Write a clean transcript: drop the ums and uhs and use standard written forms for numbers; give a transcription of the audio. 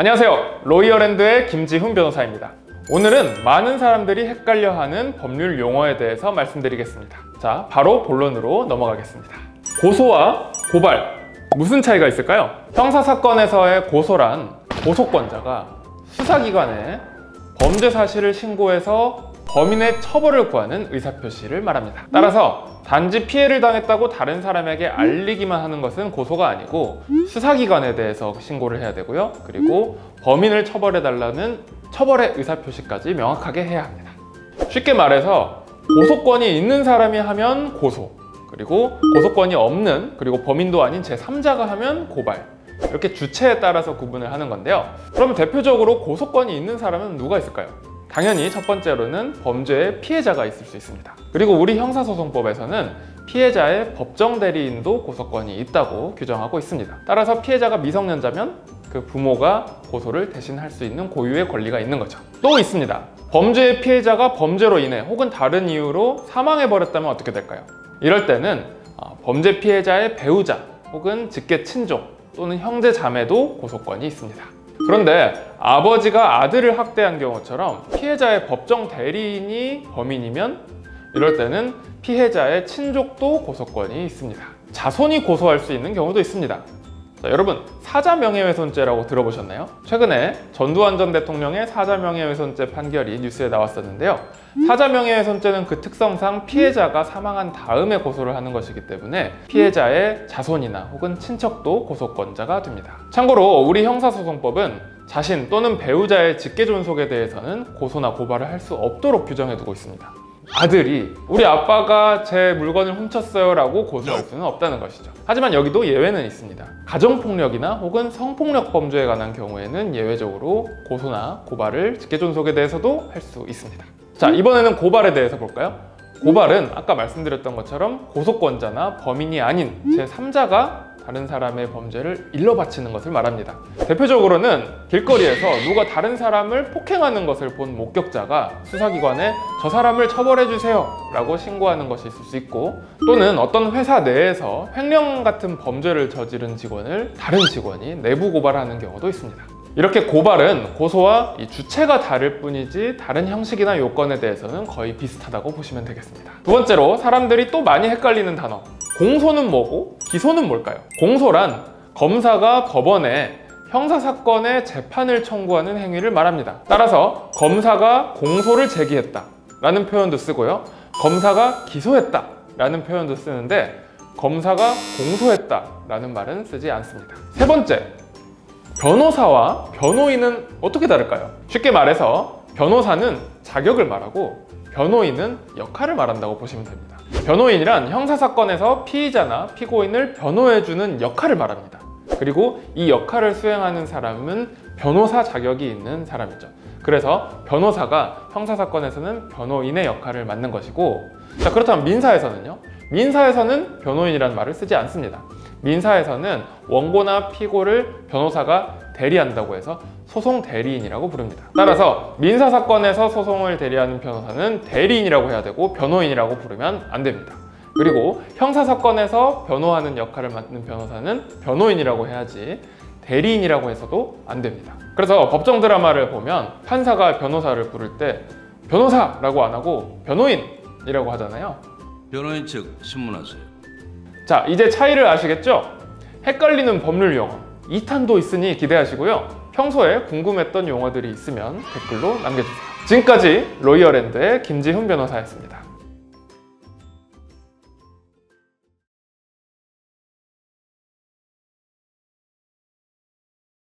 안녕하세요. 로이어랜드의 김지훈 변호사입니다. 오늘은 많은 사람들이 헷갈려하는 법률 용어에 대해서 말씀드리겠습니다. 자, 바로 본론으로 넘어가겠습니다. 고소와 고발, 무슨 차이가 있을까요? 형사사건에서의 고소란 고소권자가 수사기관에 범죄 사실을 신고해서 범인의 처벌을 구하는 의사표시를 말합니다. 따라서 단지 피해를 당했다고 다른 사람에게 알리기만 하는 것은 고소가 아니고 수사기관에 대해서 신고를 해야 되고요. 그리고 범인을 처벌해달라는 처벌의 의사표시까지 명확하게 해야 합니다. 쉽게 말해서 고소권이 있는 사람이 하면 고소, 그리고 고소권이 없는, 그리고 범인도 아닌 제3자가 하면 고발, 이렇게 주체에 따라서 구분을 하는 건데요. 그럼 대표적으로 고소권이 있는 사람은 누가 있을까요? 당연히 첫 번째로는 범죄의 피해자가 있을 수 있습니다. 그리고 우리 형사소송법에서는 피해자의 법정 대리인도 고소권이 있다고 규정하고 있습니다. 따라서 피해자가 미성년자면 그 부모가 고소를 대신할 수 있는 고유의 권리가 있는 거죠. 또 있습니다. 범죄의 피해자가 범죄로 인해 혹은 다른 이유로 사망해버렸다면 어떻게 될까요? 이럴 때는 범죄 피해자의 배우자 혹은 직계 친족 또는 형제 자매도 고소권이 있습니다. 그런데 아버지가 아들을 학대한 경우처럼 피해자의 법정 대리인이 범인이면 이럴 때는 피해자의 친족도 고소권이 있습니다. 자손이 고소할 수 있는 경우도 있습니다. 자, 여러분, 사자명예훼손죄라고 들어보셨나요? 최근에 전두환 전 대통령의 사자명예훼손죄 판결이 뉴스에 나왔었는데요. 사자명예훼손죄는 그 특성상 피해자가 사망한 다음에 고소를 하는 것이기 때문에 피해자의 자손이나 혹은 친척도 고소권자가 됩니다. 참고로 우리 형사소송법은 자신 또는 배우자의 직계존속에 대해서는 고소나 고발을 할 수 없도록 규정해두고 있습니다. 아들이 우리 아빠가 제 물건을 훔쳤어요 라고 고소할 수는 없다는 것이죠. 하지만 여기도 예외는 있습니다. 가정폭력이나 혹은 성폭력 범죄에 관한 경우에는 예외적으로 고소나 고발을 직계존속에 대해서도 할 수 있습니다. 자, 이번에는 고발에 대해서 볼까요? 고발은 아까 말씀드렸던 것처럼 고소권자나 범인이 아닌 제3자가 다른 사람의 범죄를 일러 바치는 것을 말합니다. 대표적으로는 길거리에서 누가 다른 사람을 폭행하는 것을 본 목격자가 수사기관에 저 사람을 처벌해주세요 라고 신고하는 것이 있을 수 있고, 또는 어떤 회사 내에서 횡령 같은 범죄를 저지른 직원을 다른 직원이 내부 고발하는 경우도 있습니다. 이렇게 고발은 고소와 이 주체가 다를 뿐이지 다른 형식이나 요건에 대해서는 거의 비슷하다고 보시면 되겠습니다. 두 번째로 사람들이 또 많이 헷갈리는 단어, 공소는 뭐고 기소는 뭘까요? 공소란 검사가 법원에 형사사건의 재판을 청구하는 행위를 말합니다. 따라서 검사가 공소를 제기했다 라는 표현도 쓰고요, 검사가 기소했다 라는 표현도 쓰는데 검사가 공소했다 라는 말은 쓰지 않습니다. 세 번째, 변호사와 변호인은 어떻게 다를까요? 쉽게 말해서 변호사는 자격을 말하고 변호인은 역할을 말한다고 보시면 됩니다. 변호인이란 형사사건에서 피의자나 피고인을 변호해주는 역할을 말합니다. 그리고 이 역할을 수행하는 사람은 변호사 자격이 있는 사람이죠. 그래서 변호사가 형사사건에서는 변호인의 역할을 맡는 것이고, 자, 그렇다면 민사에서는요? 민사에서는 변호인이라는 말을 쓰지 않습니다. 민사에서는 원고나 피고를 변호사가 대리한다고 해서 소송 대리인이라고 부릅니다. 따라서 민사사건에서 소송을 대리하는 변호사는 대리인이라고 해야 되고 변호인이라고 부르면 안 됩니다. 그리고 형사사건에서 변호하는 역할을 맡는 변호사는 변호인이라고 해야지 대리인이라고 해서도 안 됩니다. 그래서 법정 드라마를 보면 판사가 변호사를 부를 때 변호사라고 안 하고 변호인이라고 하잖아요. 변호인 측 신문하세요. 자, 이제 차이를 아시겠죠? 헷갈리는 법률 용어 2탄도 있으니 기대하시고요. 평소에 궁금했던 용어들이 있으면 댓글로 남겨주세요. 지금까지 로이어랜드의 김지훈 변호사였습니다.